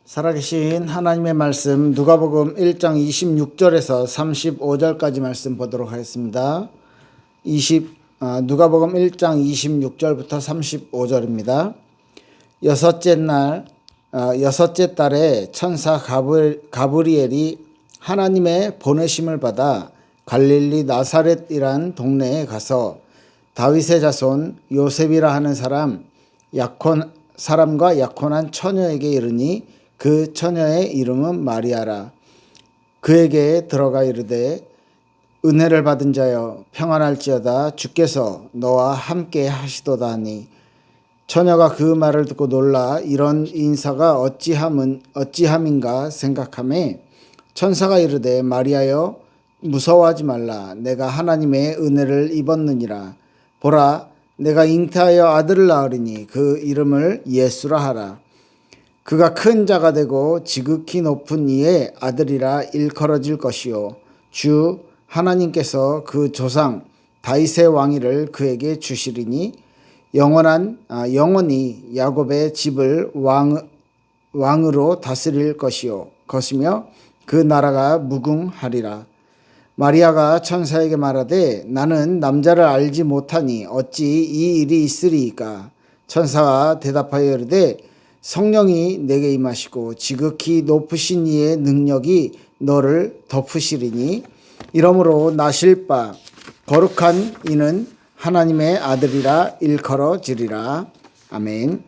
살아계신 하나님의 말씀 누가복음 1장 26절에서 35절까지 말씀 보도록 하겠습니다. 누가복음 1장 26절부터 35절입니다. 여섯째 달에 천사 가브리엘이 하나님의 보내심을 받아 갈릴리 나사렛이란 동네에 가서 다윗의 자손 요셉이라 하는 사람과 약혼한 처녀에게 이르니 그 처녀의 이름은 마리아라. 그에게 들어가 이르되 은혜를 받은 자여 평안할지어다 주께서 너와 함께 하시도다 하니 처녀가 그 말을 듣고 놀라 이런 인사가 어찌함인가 생각하매 천사가 이르되 마리아여 무서워하지 말라. 내가 하나님의 은혜를 입었느니라. 보라 내가 잉태하여 아들을 낳으리니 그 이름을 예수라 하라. 그가 큰 자가 되고 지극히 높은 이의 아들이라 일컬어질 것이요 주 하나님께서 그 조상 다윗의 왕위를 그에게 주시리니 영원히 야곱의 집을 왕으로 다스릴 것이며 그 나라가 무궁하리라. 마리아가 천사에게 말하되 나는 남자를 알지 못하니 어찌 이 일이 있으리이까. 천사가 대답하여 이르되 성령이 내게 임하시고 지극히 높으신 이의 능력이 너를 덮으시리니 이러므로 나실 바 거룩한 이는 하나님의 아들이라 일컬어지리라. 아멘.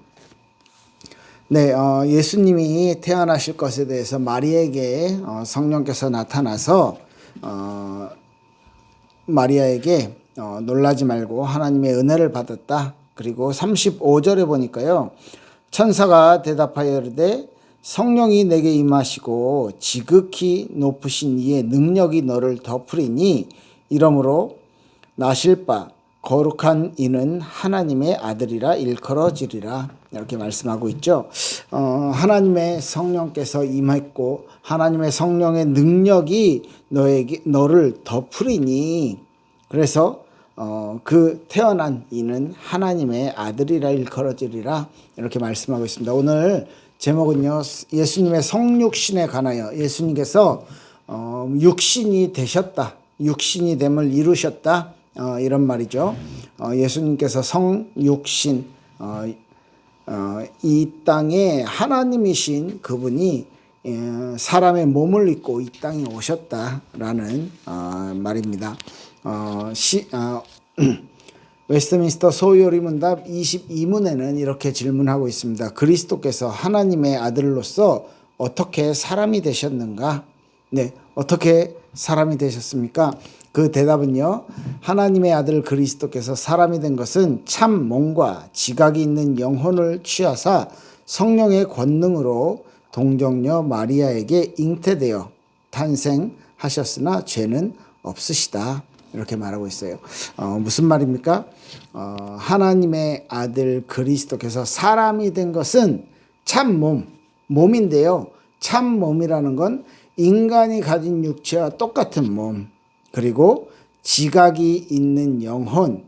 네, 예수님이 태어나실 것에 대해서 마리아에게 성령께서 나타나서 마리아에게 놀라지 말고 하나님의 은혜를 받았다. 그리고 35절에 보니까요. 천사가 대답하여 이르되 성령이 내게 임하시고 지극히 높으신 이의 능력이 너를 덮으리니 이러므로 나실 바 거룩한 이는 하나님의 아들이라 일컬어지리라. 이렇게 말씀하고 있죠. 하나님의 성령께서 임했고 하나님의 성령의 능력이 너를 덮으리니 그래서 그 태어난 이는 하나님의 아들이라 일컬어지리라. 이렇게 말씀하고 있습니다. 오늘 제목은요. 예수님의 성육신에 관하여 예수님께서 육신이 되셨다. 육신이 됨을 이루셨다. 이런 말이죠. 예수님께서 성육신 이 땅에 하나님이신 그분이 사람의 몸을 입고 이 땅에 오셨다라는 말입니다. 웨스트민스터 소요리문답 22문에는 이렇게 질문하고 있습니다. 그리스도께서 하나님의 아들로서 어떻게 사람이 되셨는가? 네, 어떻게 사람이 되셨습니까? 그 대답은요. 하나님의 아들 그리스도께서 사람이 된 것은 참 몸과 지각이 있는 영혼을 취하사 성령의 권능으로 동정녀 마리아에게 잉태되어 탄생하셨으나 죄는 없으시다. 이렇게 말하고 있어요. 무슨 말입니까? 하나님의 아들 그리스도께서 사람이 된 것은 참 몸인데요. 참 몸이라는 건 인간이 가진 육체와 똑같은 몸, 그리고 지각이 있는 영혼,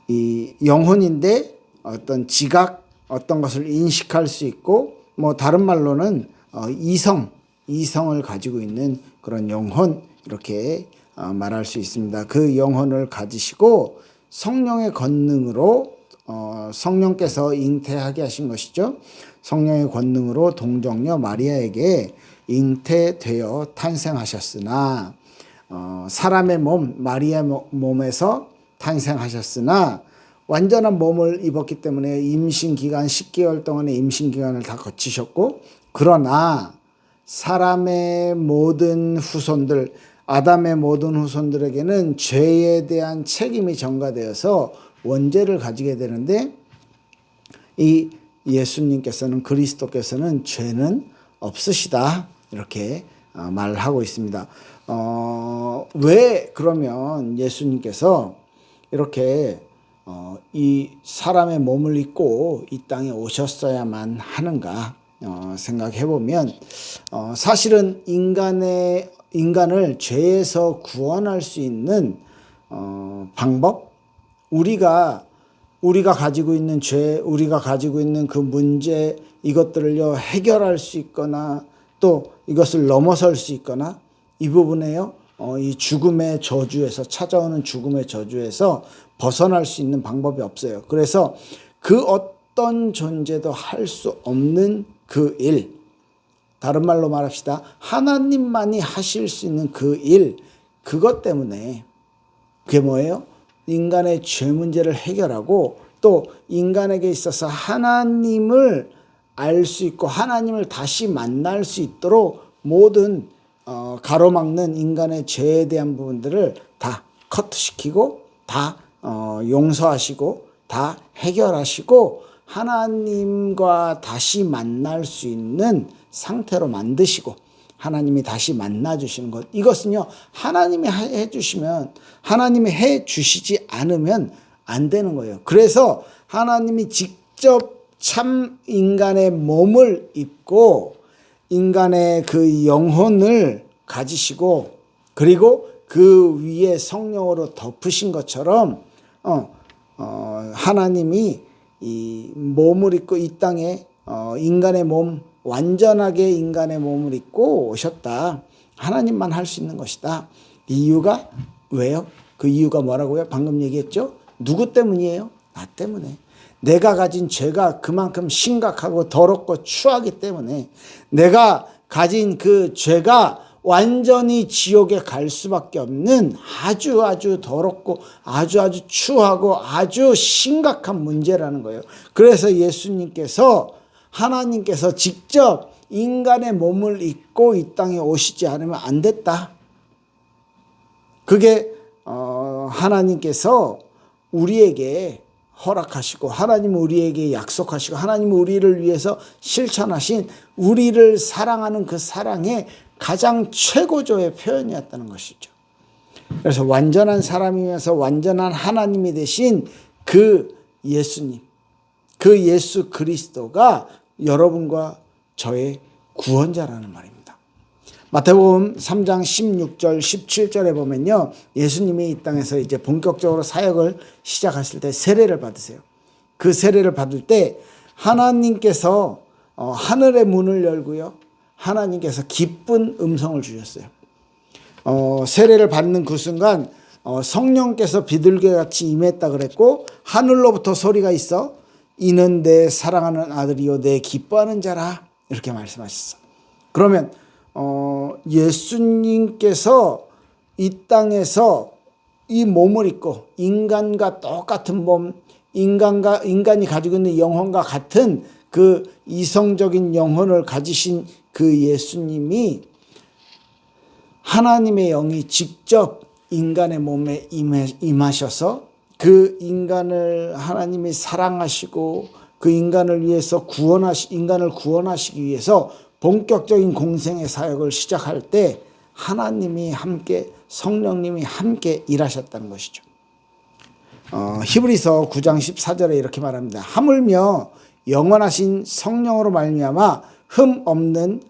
이 영혼인데 어떤 지각, 어떤 것을 인식할 수 있고, 뭐 다른 말로는 이성을 가지고 있는 그런 영혼, 이렇게 말할 수 있습니다. 그 영혼을 가지시고 성령의 권능으로 성령께서 잉태하게 하신 것이죠. 성령의 권능으로 동정녀 마리아에게 잉태되어 탄생하셨으나 사람의 몸 마리아 몸에서 탄생하셨으나 완전한 몸을 입었기 때문에 임신기간 10개월 동안의 임신기간을 다 거치셨고 그러나 사람의 모든 후손들 아담의 모든 후손들에게는 죄에 대한 책임이 전가되어서 원죄를 가지게 되는데 이 예수님께서는 그리스도께서는 죄는 없으시다 이렇게 말하고 있습니다. 왜 그러면 예수님께서 이렇게 이 사람의 몸을 입고 이 땅에 오셨어야만 하는가 생각해 보면 사실은 인간을 죄에서 구원할 수 있는 방법, 우리가 가지고 있는 죄, 우리가 가지고 있는 그 문제, 이것들을요 해결할 수 있거나 또 이것을 넘어설 수 있거나 이 부분에요 이 죽음의 저주에서 찾아오는 죽음의 저주에서 벗어날 수 있는 방법이 없어요. 그래서 그 어떤 존재도 할 수 없는 그 일, 다른 말로 말합시다. 하나님만이 하실 수 있는 그 일, 그것 때문에 그게 뭐예요? 인간의 죄 문제를 해결하고 또 인간에게 있어서 하나님을 알 수 있고 하나님을 다시 만날 수 있도록 모든 가로막는 인간의 죄에 대한 부분들을 다 커트시키고 다 용서하시고 다 해결하시고 하나님과 다시 만날 수 있는 상태로 만드시고 하나님이 다시 만나 주시는 것, 이것은요 하나님이 해 주시면, 하나님이 해 주시지 않으면 안 되는 거예요. 그래서 하나님이 직접 참 인간의 몸을 입고 인간의 그 영혼을 가지시고 그리고 그 위에 성령으로 덮으신 것처럼 하나님이 이 몸을 입고 이 땅에 인간의 몸, 완전하게 인간의 몸을 입고 오셨다. 하나님만 할 수 있는 것이다. 이유가 왜요? 그 이유가 뭐라고요? 방금 얘기했죠? 누구 때문이에요? 나 때문에. 내가 가진 죄가 그만큼 심각하고 더럽고 추하기 때문에, 내가 가진 그 죄가 완전히 지옥에 갈 수밖에 없는 아주 더럽고 아주 추하고 아주 심각한 문제라는 거예요. 그래서 예수님께서, 하나님께서 직접 인간의 몸을 입고 이 땅에 오시지 않으면 안 됐다. 그게 하나님께서 우리에게 허락하시고 하나님 우리에게 약속하시고 하나님 우리를 위해서 실천하신 우리를 사랑하는 그 사랑의 가장 최고조의 표현이었다는 것이죠. 그래서 완전한 사람이면서 완전한 하나님이 되신 그 예수님, 그 예수 그리스도가 여러분과 저의 구원자라는 말입니다. 마태복음 3장 16절 17절에 보면요, 예수님이 이 땅에서 이제 본격적으로 사역을 시작하실 때 세례를 받으세요. 그 세례를 받을 때 하나님께서 하늘의 문을 열고요, 하나님께서 기쁜 음성을 주셨어요. 세례를 받는 그 순간 성령께서 비둘기같이 임했다 그랬고, 하늘로부터 소리가 있어 이는 내 사랑하는 아들이요 내 기뻐하는 자라, 이렇게 말씀하셨어. 그러면 예수님께서 이 땅에서 이 몸을 입고 인간과 똑같은 몸, 인간이 가지고 있는 영혼과 같은 그 이성적인 영혼을 가지신 그 예수님이, 하나님의 영이 직접 인간의 몸에 임하셔서 그 인간을 하나님이 사랑하시고 그 인간을 위해서 인간을 구원하시기 위해서 본격적인 공생의 사역을 시작할 때 하나님이 함께, 성령님이 함께 일하셨다는 것이죠. 히브리서 9장 14절에 이렇게 말합니다. 하물며 영원하신 성령으로 말미암아 흠 없는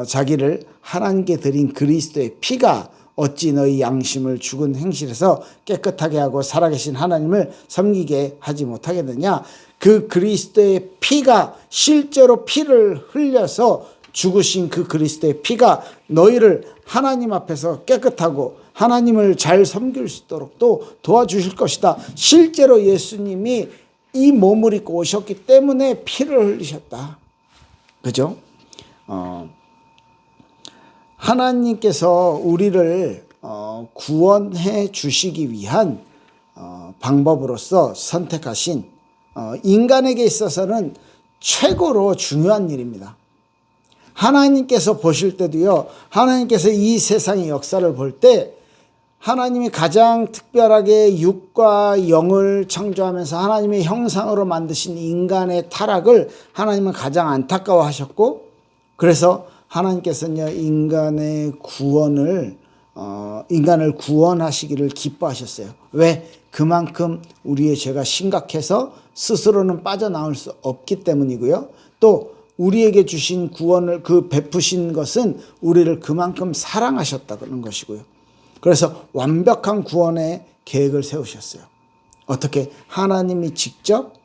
자기를 하나님께 드린 그리스도의 피가 어찌 너희 양심을 죽은 행실에서 깨끗하게 하고 살아계신 하나님을 섬기게 하지 못하겠느냐. 그 그리스도의 피가, 실제로 피를 흘려서 죽으신 그 그리스도의 피가 너희를 하나님 앞에서 깨끗하고 하나님을 잘 섬길 수 있도록 또 도와주실 것이다. 실제로 예수님이 이 몸을 입고 오셨기 때문에 피를 흘리셨다. 그죠? 하나님께서 우리를 구원해 주시기 위한 방법으로서 선택하신, 인간에게 있어서는 최고로 중요한 일입니다. 하나님께서 보실 때도요, 하나님께서 이 세상의 역사를 볼 때 하나님이 가장 특별하게 육과 영을 창조하면서 하나님의 형상으로 만드신 인간의 타락을 하나님은 가장 안타까워하셨고, 그래서 하나님께서는요, 인간의 구원을, 인간을 구원하시기를 기뻐하셨어요. 왜? 그만큼 우리의 죄가 심각해서 스스로는 빠져나올 수 없기 때문이고요. 또 우리에게 주신 구원을, 그 베푸신 것은 우리를 그만큼 사랑하셨다는 것이고요. 그래서 완벽한 구원의 계획을 세우셨어요. 어떻게? 하나님이 직접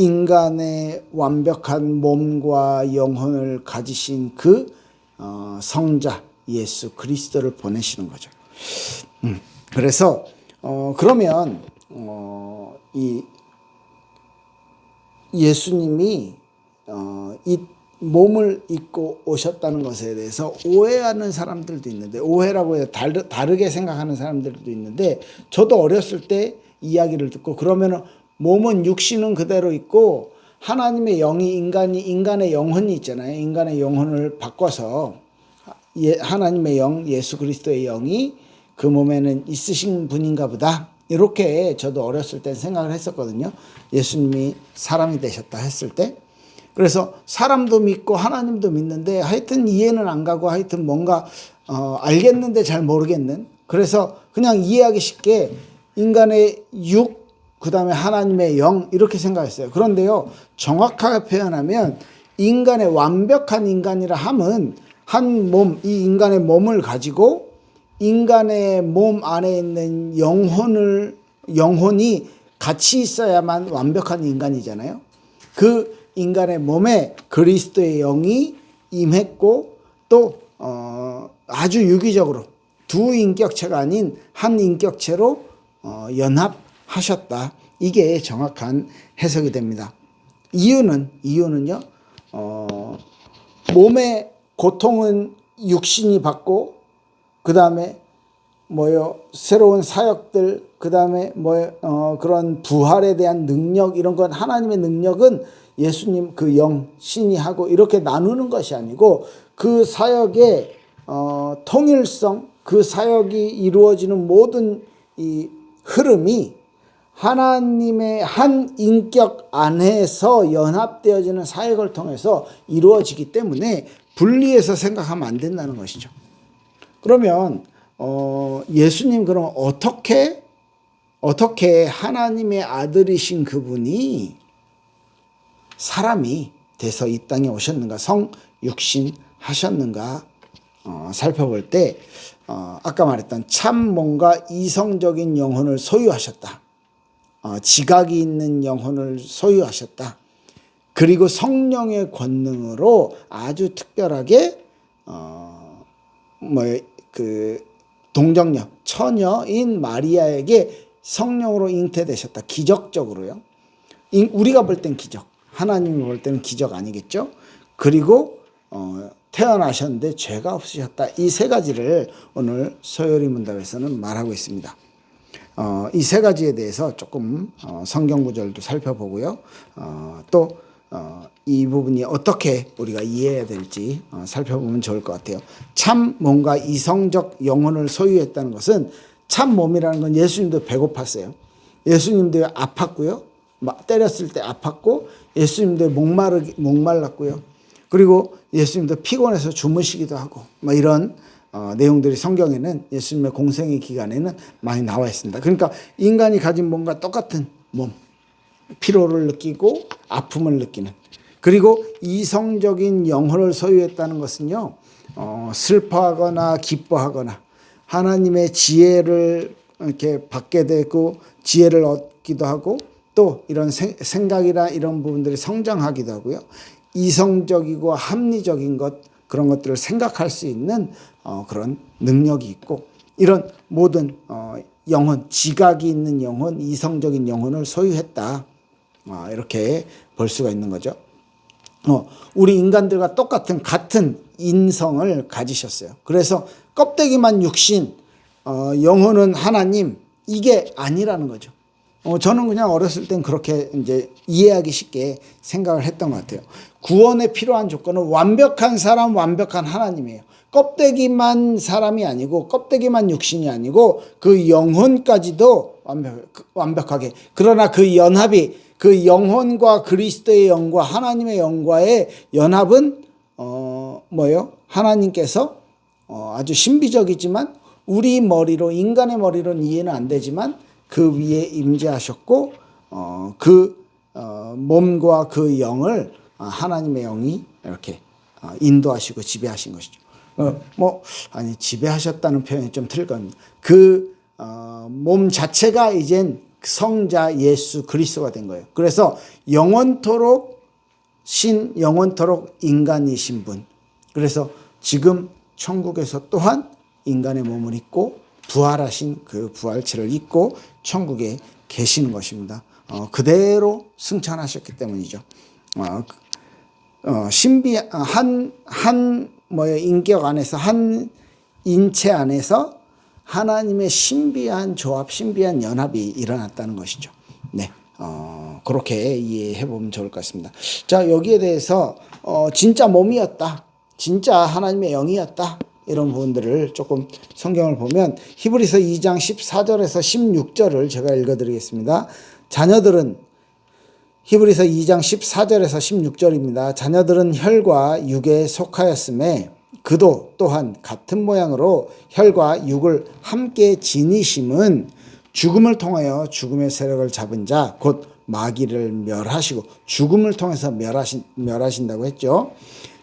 인간의 완벽한 몸과 영혼을 가지신 그 성자 예수 그리스도를 보내시는 거죠. 그래서 그러면 이 예수님이 이 몸을 입고 오셨다는 것에 대해서 오해하는 사람들도 있는데, 오해라고 해서 다르게 생각하는 사람들도 있는데, 저도 어렸을 때 이야기를 듣고, 그러면 몸은 육신은 그대로 있고 하나님의 영이 인간의 영혼이 있잖아요. 인간의 영혼을 바꿔서 하나님의 영, 예수 그리스도의 영이 그 몸에는 있으신 분인가 보다, 이렇게 저도 어렸을 때 생각을 했었거든요. 예수님이 사람이 되셨다 했을 때. 그래서 사람도 믿고 하나님도 믿는데 하여튼 이해는 안 가고, 하여튼 뭔가 알겠는데 잘 모르겠는, 그래서 그냥 이해하기 쉽게 인간의 육, 그 다음에 하나님의 영, 이렇게 생각했어요. 그런데요, 정확하게 표현하면 인간의 완벽한 인간이라 함은 한 몸, 이 인간의 몸을 가지고 인간의 몸 안에 있는 영혼이 같이 있어야만 완벽한 인간이잖아요. 그 인간의 몸에 그리스도의 영이 임했고, 또 아주 유기적으로 두 인격체가 아닌 한 인격체로 연합하셨다. 이게 정확한 해석이 됩니다. 이유는요, 몸의 고통은 육신이 받고, 그 다음에 새로운 사역들, 그 다음에 그런 부활에 대한 능력, 이런 건, 하나님의 능력은 예수님 그 영, 신이 하고 이렇게 나누는 것이 아니고, 그 사역의 통일성, 그 사역이 이루어지는 모든 이 흐름이 하나님의 한 인격 안에서 연합되어지는 사역을 통해서 이루어지기 때문에 분리해서 생각하면 안 된다는 것이죠. 그러면 예수님, 그럼 어떻게 하나님의 아들이신 그분이 사람이 돼서 이 땅에 오셨는가, 성육신 하셨는가 살펴볼 때, 아까 말했던 참 몸과 이성적인 영혼을 소유하셨다. 지각이 있는 영혼을 소유하셨다. 그리고 성령의 권능으로 아주 특별하게 동정녀, 처녀인 마리아에게 성령으로 잉태되셨다. 기적적으로요. 우리가 볼 땐 기적, 하나님이 볼 때는 기적 아니겠죠. 그리고 태어나셨는데 죄가 없으셨다. 이 세 가지를 오늘 소요리 문답에서는 말하고 있습니다. 이 세 가지에 대해서 조금 성경 구절도 살펴보고요. 또 이 부분이 어떻게 우리가 이해해야 될지 살펴보면 좋을 것 같아요. 참 몸과 이성적 영혼을 소유했다는 것은, 참 몸이라는 건 예수님도 배고팠어요. 예수님도 아팠고요. 때렸을 때 아팠고, 예수님도 목말랐고요. 그리고 예수님도 피곤해서 주무시기도 하고, 이런 내용들이 성경에는, 예수님의 공생의 기간에는 많이 나와 있습니다. 그러니까 인간이 가진 몸과 똑같은 몸, 피로를 느끼고 아픔을 느끼는, 그리고 이성적인 영혼을 소유했다는 것은요, 슬퍼하거나 기뻐하거나 하나님의 지혜를 이렇게 받게 되고, 지혜를 얻기도 하고, 또 이런 생각이나 이런 부분들이 성장하기도 하고요. 이성적이고 합리적인 그런 것들을 생각할 수 있는 그런 능력이 있고, 이런 모든 영혼, 지각이 있는 영혼, 이성적인 영혼을 소유했다. 이렇게 볼 수가 있는 거죠. 우리 인간들과 같은 인성을 가지셨어요. 그래서 껍데기만 육신, 영혼은 하나님, 이게 아니라는 거죠. 저는 그냥 어렸을 땐 그렇게 이제 이해하기 쉽게 생각을 했던 것 같아요. 구원에 필요한 조건은 완벽한 사람, 완벽한 하나님이에요. 껍데기만 사람이 아니고, 껍데기만 육신이 아니고, 그 영혼까지도 완벽하게. 그러나 그 연합이, 그 영혼과 그리스도의 영과 하나님의 영과의 연합은 하나님께서 아주 신비적이지만, 우리 머리로, 인간의 머리로는 이해는 안 되지만 그 위에 임재하셨고, 그 몸과 그 영을 하나님의 영이 이렇게 인도하시고 지배하신 것이죠. 지배하셨다는 표현이 좀 틀릴 겁니다. 그 몸 자체가 이젠 성자 예수 그리스도가 된 거예요. 그래서 영원토록 영원토록 인간이신 분. 그래서 지금 천국에서 또한 인간의 몸을 입고 부활하신 그 부활체를 입고 천국에 계시는 것입니다. 그대로 승천하셨기 때문이죠. 인격 안에서, 한 인체 안에서 하나님의 신비한 조합, 신비한 연합이 일어났다는 것이죠. 네. 그렇게 이해해 보면 좋을 것 같습니다. 자, 여기에 대해서, 진짜 몸이었다. 진짜 하나님의 영이었다. 이런 부분들을 조금 성경을 보면 히브리서 2장 14절에서 16절을 제가 읽어드리겠습니다. 히브리서 2장 14절에서 16절입니다. 자녀들은 혈과 육에 속하였음에 그도 또한 같은 모양으로 혈과 육을 함께 지니심은 죽음을 통하여 죽음의 세력을 잡은 자 곧 마귀를 멸하시고, 죽음을 통해서 멸하신다고 했죠.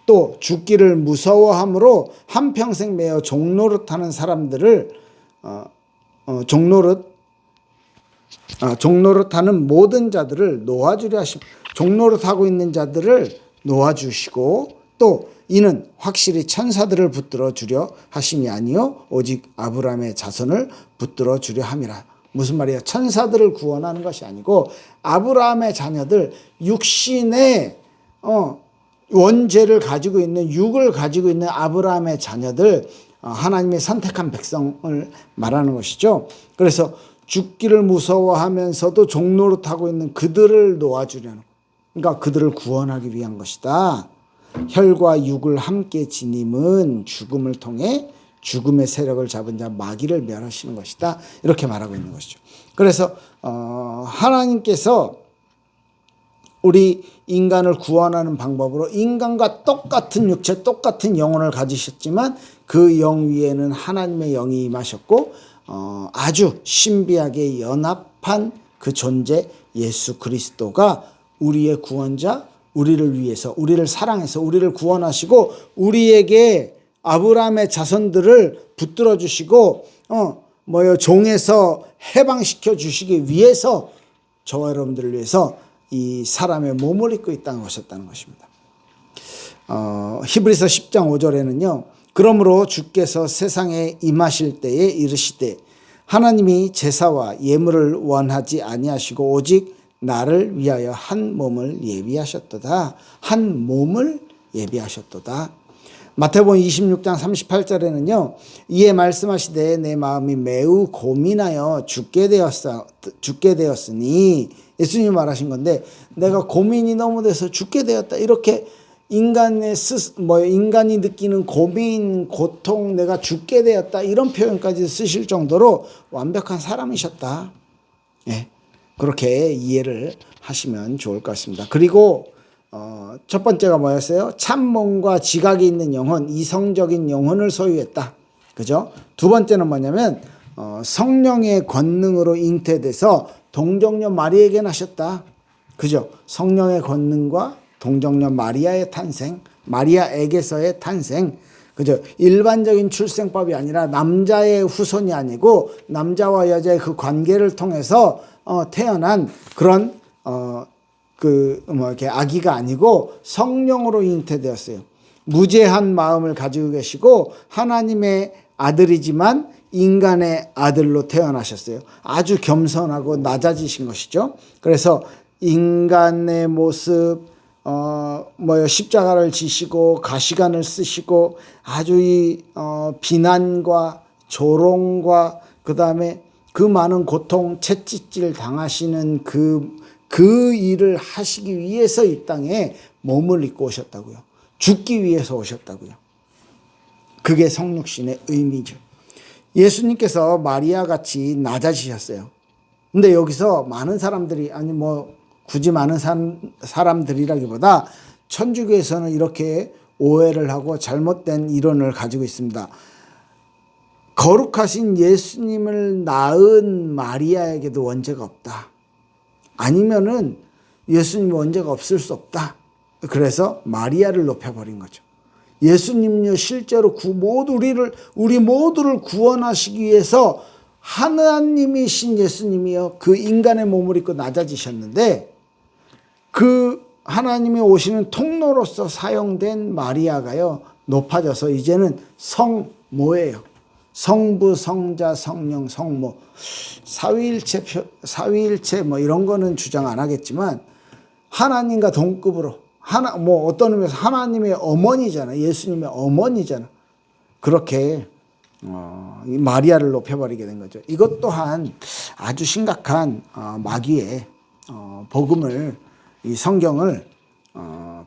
또 죽기를 무서워함으로 한평생 매여 종노릇하는 사람들을 종노릇하는 모든 자들을 놓아주려 하심. 종노릇하고 있는 자들을 놓아주시고, 또 이는 확실히 천사들을 붙들어 주려 하심이 아니요 오직 아브라함의 자손을 붙들어 주려 함이라. 무슨 말이야? 천사들을 구원하는 것이 아니고 아브라함의 자녀들, 육신의 원죄를 가지고 있는, 육을 가지고 있는 아브라함의 자녀들, 하나님의 선택한 백성을 말하는 것이죠. 그래서 죽기를 무서워하면서도 종노릇하고 있는 그들을 놓아주려는, 그러니까 그들을 구원하기 위한 것이다. 혈과 육을 함께 지님은 죽음을 통해 죽음의 세력을 잡은 자 마귀를 멸하시는 것이다. 이렇게 말하고 있는 것이죠. 그래서 하나님께서 우리 인간을 구원하는 방법으로 인간과 똑같은 육체, 똑같은 영혼을 가지셨지만 그 영 위에는 하나님의 영이 임하셨고, 아주 신비하게 연합한 그 존재 예수 그리스도가 우리의 구원자, 우리를 위해서, 우리를 사랑해서 우리를 구원하시고 우리에게 아브라함의 자손들을 붙들어 주시고 종에서 해방시켜 주시기 위해서 저와 여러분들을 위해서 이 사람의 몸을 입고 이 땅에 오셨다는 것입니다. 히브리서 10장 5절에는요. 그러므로 주께서 세상에 임하실 때에 이르시되 하나님이 제사와 예물을 원하지 아니하시고 오직 나를 위하여 한 몸을 예비하셨도다. 한 몸을 예비하셨도다. 마태복음 26장 38절에는요. 이에 말씀하시되 내 마음이 매우 고민하여 죽게 되었으니, 예수님이 말하신 건데, 내가 고민이 너무 돼서 죽게 되었다. 이렇게 인간이 느끼는 고민, 고통, 내가 죽게 되었다. 이런 표현까지 쓰실 정도로 완벽한 사람이셨다. 예. 그렇게 이해를 하시면 좋을 것 같습니다. 그리고 첫 번째가 뭐였어요? 참몸과 지각이 있는 영혼, 이성적인 영혼을 소유했다. 그죠? 두 번째는 뭐냐면 성령의 권능으로 잉태돼서 동정녀 마리아에게 나셨다. 그죠? 성령의 권능과 동정녀 마리아의 탄생, 마리아에게서의 탄생. 그죠? 일반적인 출생법이 아니라 남자의 후손이 아니고 남자와 여자의 그 관계를 통해서 태어난 그런 이렇게 아기가 아니고 성령으로 잉태되었어요. 무죄한 마음을 가지고 계시고 하나님의 아들이지만 인간의 아들로 태어나셨어요. 아주 겸손하고 낮아지신 것이죠. 그래서 인간의 모습, 십자가를 지시고 가시관을 쓰시고 아주 비난과 조롱과 그 다음에 그 많은 고통, 채찍질 당하시는 그 일을 하시기 위해서 이 땅에 몸을 입고 오셨다고요. 죽기 위해서 오셨다고요. 그게 성육신의 의미죠. 예수님께서 마리아 같이 낮아지셨어요. 근데 여기서 많은 사람들이, 굳이 많은 사람들이라기보다 천주교에서는 이렇게 오해를 하고 잘못된 이론을 가지고 있습니다. 거룩하신 예수님을 낳은 마리아에게도 원죄가 없다. 아니면은 예수님 원죄가 없을 수 없다. 그래서 마리아를 높여버린 거죠. 예수님요 실제로 우리 모두를 구원하시기 위해서 하나님이신 예수님이요, 그 인간의 몸을 입고 낮아지셨는데 그 하나님이 오시는 통로로서 사용된 마리아가요 높아져서 이제는 성모예요. 성부, 성자, 성령, 성모, 사위일체 뭐 이런 거는 주장 안 하겠지만 하나님과 동급으로 뭐 어떤 의미에서 하나님의 어머니잖아. 예수님의 어머니잖아. 그렇게 이 마리아를 높여버리게 된 거죠. 이것 또한 아주 심각한 마귀의 복음을, 이 성경을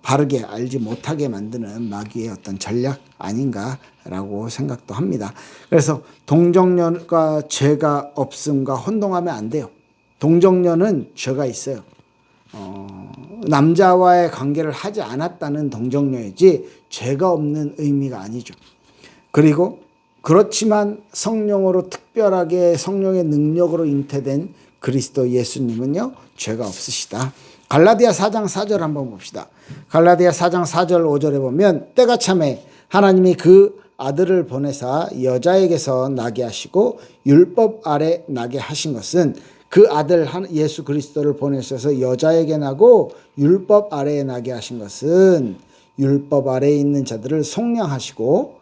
바르게 알지 못하게 만드는 마귀의 어떤 전략 아닌가라고 생각도 합니다. 그래서 동정녀가 죄가 없음과 혼동하면 안 돼요. 동정녀는 죄가 있어요. 남자와의 관계를 하지 않았다는 동정녀이지 죄가 없는 의미가 아니죠. 그리고 그렇지만 성령으로 특별하게 성령의 능력으로 잉태된 그리스도 예수님은요 죄가 없으시다. 갈라디아 4장 4절 한번 봅시다. 갈라디아 4장 4절 5절에 보면 때가 참에 하나님이 그 아들을 보내사 여자에게서 나게 하시고 율법 아래 나게 하신 것은 그 아들 예수 그리스도를 보내셔서 여자에게 나고 율법 아래에 나게 하신 것은 율법 아래에 있는 자들을 속량하시고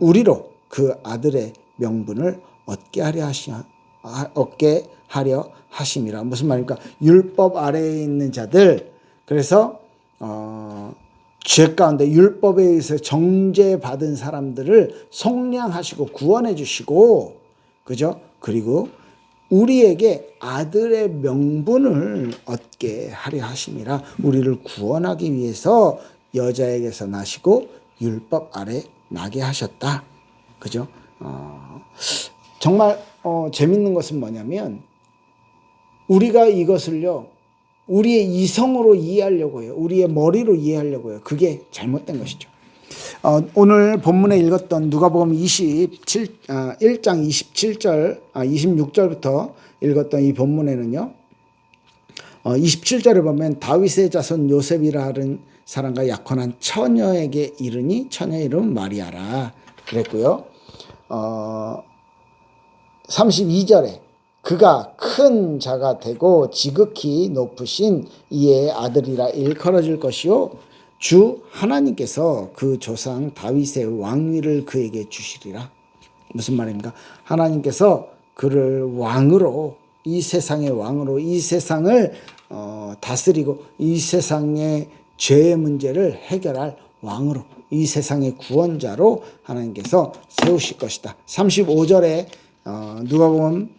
우리로 그 아들의 명분을 얻게 하려 하심이라. 무슨 말입니까? 율법 아래에 있는 자들, 그래서 죄 가운데 율법에 의해서 정죄받은 사람들을 속량하시고 구원해 주시고, 그죠? 그리고 우리에게 아들의 명분을 얻게 하려 하심이라. 우리를 구원하기 위해서 여자에게서 나시고 율법 아래 나게 하셨다. 그죠? 정말 재밌는 것은 뭐냐면 우리가 이것을요 우리의 이성으로 이해하려고 해요. 우리의 머리로 이해하려고 해요. 그게 잘못된 것이죠. 오늘 본문에 읽었던 누가복음 1장 27절, 26절부터 읽었던 이 본문에는요 27절에 보면 다윗의 자손 요셉이라 하는 사람과 약혼한 처녀에게 이르니 처녀의 이름은 마리아라 그랬고요. 32절에 그가 큰 자가 되고 지극히 높으신 이의 아들이라 일컬어질 것이요 주 하나님께서 그 조상 다윗의 왕위를 그에게 주시리라. 무슨 말입니까? 하나님께서 그를 왕으로, 이 세상의 왕으로, 이 세상을 다스리고 이 세상의 죄의 문제를 해결할 왕으로, 이 세상의 구원자로 하나님께서 세우실 것이다. 35절에 누가복음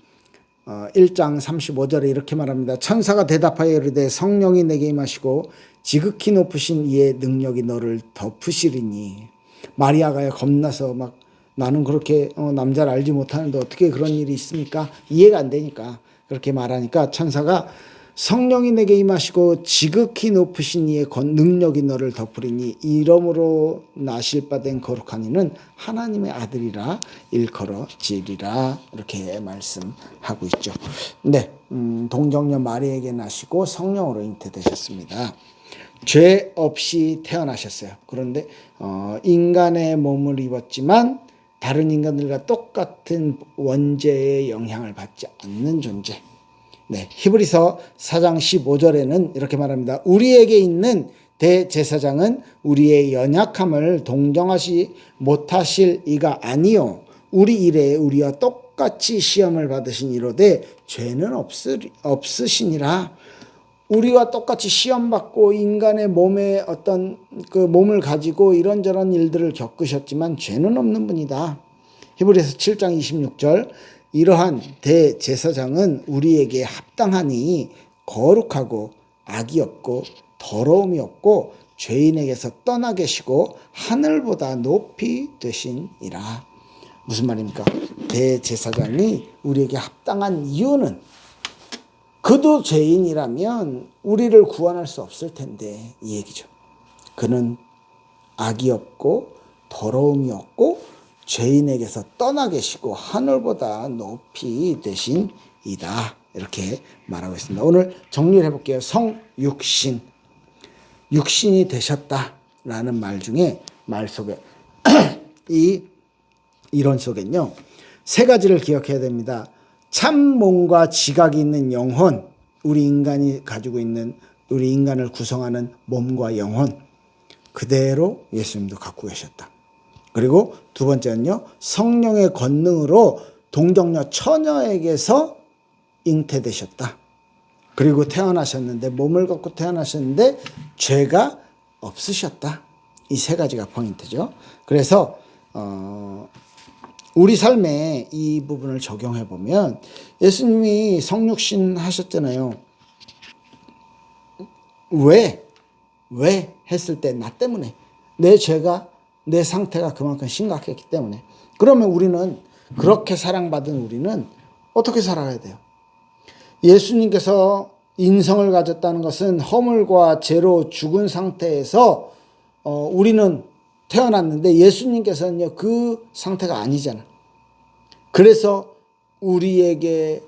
1장 35절에 이렇게 말합니다. 천사가 대답하여 이르되 성령이 내게 임하시고 지극히 높으신 이의 능력이 너를 덮으시리니. 마리아가 겁나서 막 나는 그렇게 남자를 알지 못하는데 어떻게 그런 일이 있습니까? 이해가 안 되니까 그렇게 말하니까 천사가 성령이 내게 임하시고 지극히 높으신 이의 능력이 너를 덮으리니 이러므로 나실 바 된 거룩한 이는 하나님의 아들이라 일컬어지리라. 이렇게 말씀하고 있죠. 네, 동정녀 마리아에게 나시고 성령으로 잉태되셨습니다. 죄 없이 태어나셨어요. 그런데 인간의 몸을 입었지만 다른 인간들과 똑같은 원죄의 영향을 받지 않는 존재. 네, 히브리서 4장 15절에는 이렇게 말합니다. 우리에게 있는 대제사장은 우리의 연약함을 동정하시 못하실 이가 아니요 우리 일에 우리와 똑같이 시험을 받으신 이로되 죄는 없으시니라. 우리와 똑같이 시험받고 인간의 몸에 어떤 그 몸을 가지고 이런저런 일들을 겪으셨지만 죄는 없는 분이다. 히브리서 7장 26절 이러한 대제사장은 우리에게 합당하니 거룩하고 악이 없고 더러움이 없고 죄인에게서 떠나 계시고 하늘보다 높이 되시니라. 무슨 말입니까? 대제사장이 우리에게 합당한 이유는 그도 죄인이라면 우리를 구원할 수 없을 텐데 이 얘기죠. 그는 악이 없고 더러움이 없고 죄인에게서 떠나 계시고 하늘보다 높이 되신 이다. 이렇게 말하고 있습니다. 오늘 정리를 해볼게요. 성육신, 육신이 되셨다라는 말 중에 말 속에 이 이론 속엔요 세 가지를 기억해야 됩니다. 참 몸과 지각이 있는 영혼, 우리 인간이 가지고 있는, 우리 인간을 구성하는 몸과 영혼, 그대로 예수님도 갖고 계셨다. 그리고 두 번째는요, 성령의 권능으로 동정녀 처녀에게서 잉태되셨다. 그리고 태어나셨는데, 몸을 갖고 태어나셨는데 죄가 없으셨다. 이 세 가지가 포인트죠. 그래서 우리 삶에 이 부분을 적용해 보면, 예수님이 성육신 하셨잖아요. 왜 했을 때 나 때문에, 내 죄가, 내 상태가 그만큼 심각했기 때문에. 그러면 우리는, 그렇게 사랑받은 우리는 어떻게 살아가야 돼요? 예수님께서 인성을 가졌다는 것은 허물과 죄로 죽은 상태에서 우리는 태어났는데, 예수님께서는요 그 상태가 아니잖아. 그래서 우리를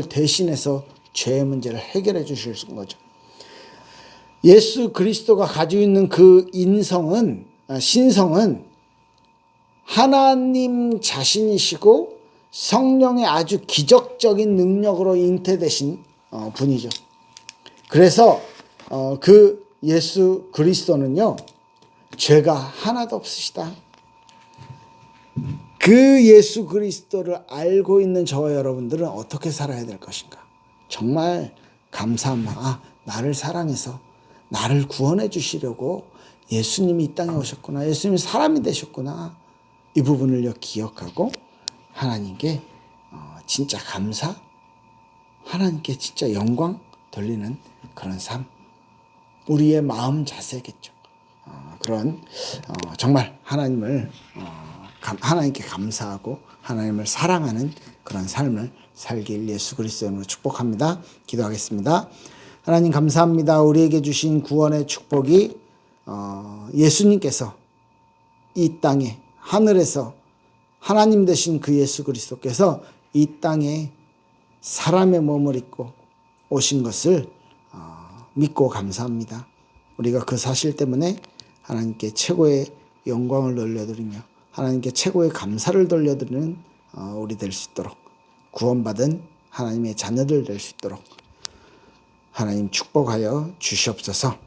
대신해서 죄의 문제를 해결해 주실 거죠. 예수 그리스도가 가지고 있는 그 신성은 하나님 자신이시고 성령의 아주 기적적인 능력으로 잉태되신 분이죠. 그래서 그 예수 그리스도는요 죄가 하나도 없으시다. 그 예수 그리스도를 알고 있는 저와 여러분들은 어떻게 살아야 될 것인가? 정말 감사합니다. 나를 사랑해서 나를 구원해 주시려고 예수님이 이 땅에 오셨구나. 예수님이 사람이 되셨구나. 이 부분을 기억하고 하나님께 진짜 감사, 하나님께 진짜 영광 돌리는 그런 삶, 우리의 마음 자세겠죠. 그런 정말 하나님께 감사하고 하나님을 사랑하는 그런 삶을 살길 예수 그리스도의 이름으로 축복합니다. 기도하겠습니다. 하나님 감사합니다. 우리에게 주신 구원의 축복이 예수님께서 이 땅에, 하늘에서 하나님 되신 그 예수 그리스도께서 이 땅에 사람의 몸을 입고 오신 것을 믿고 감사합니다. 우리가 그 사실 때문에 하나님께 최고의 영광을 돌려드리며 하나님께 최고의 감사를 돌려드리는 우리 될 수 있도록, 구원받은 하나님의 자녀들 될 수 있도록 하나님 축복하여 주시옵소서.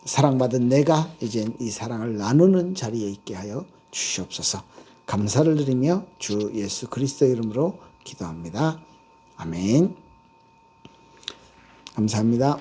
사랑받은 내가 이제 이 사랑을 나누는 자리에 있게 하여 주시옵소서. 감사를 드리며 주 예수 그리스도의 이름으로 기도합니다. 아멘. 감사합니다.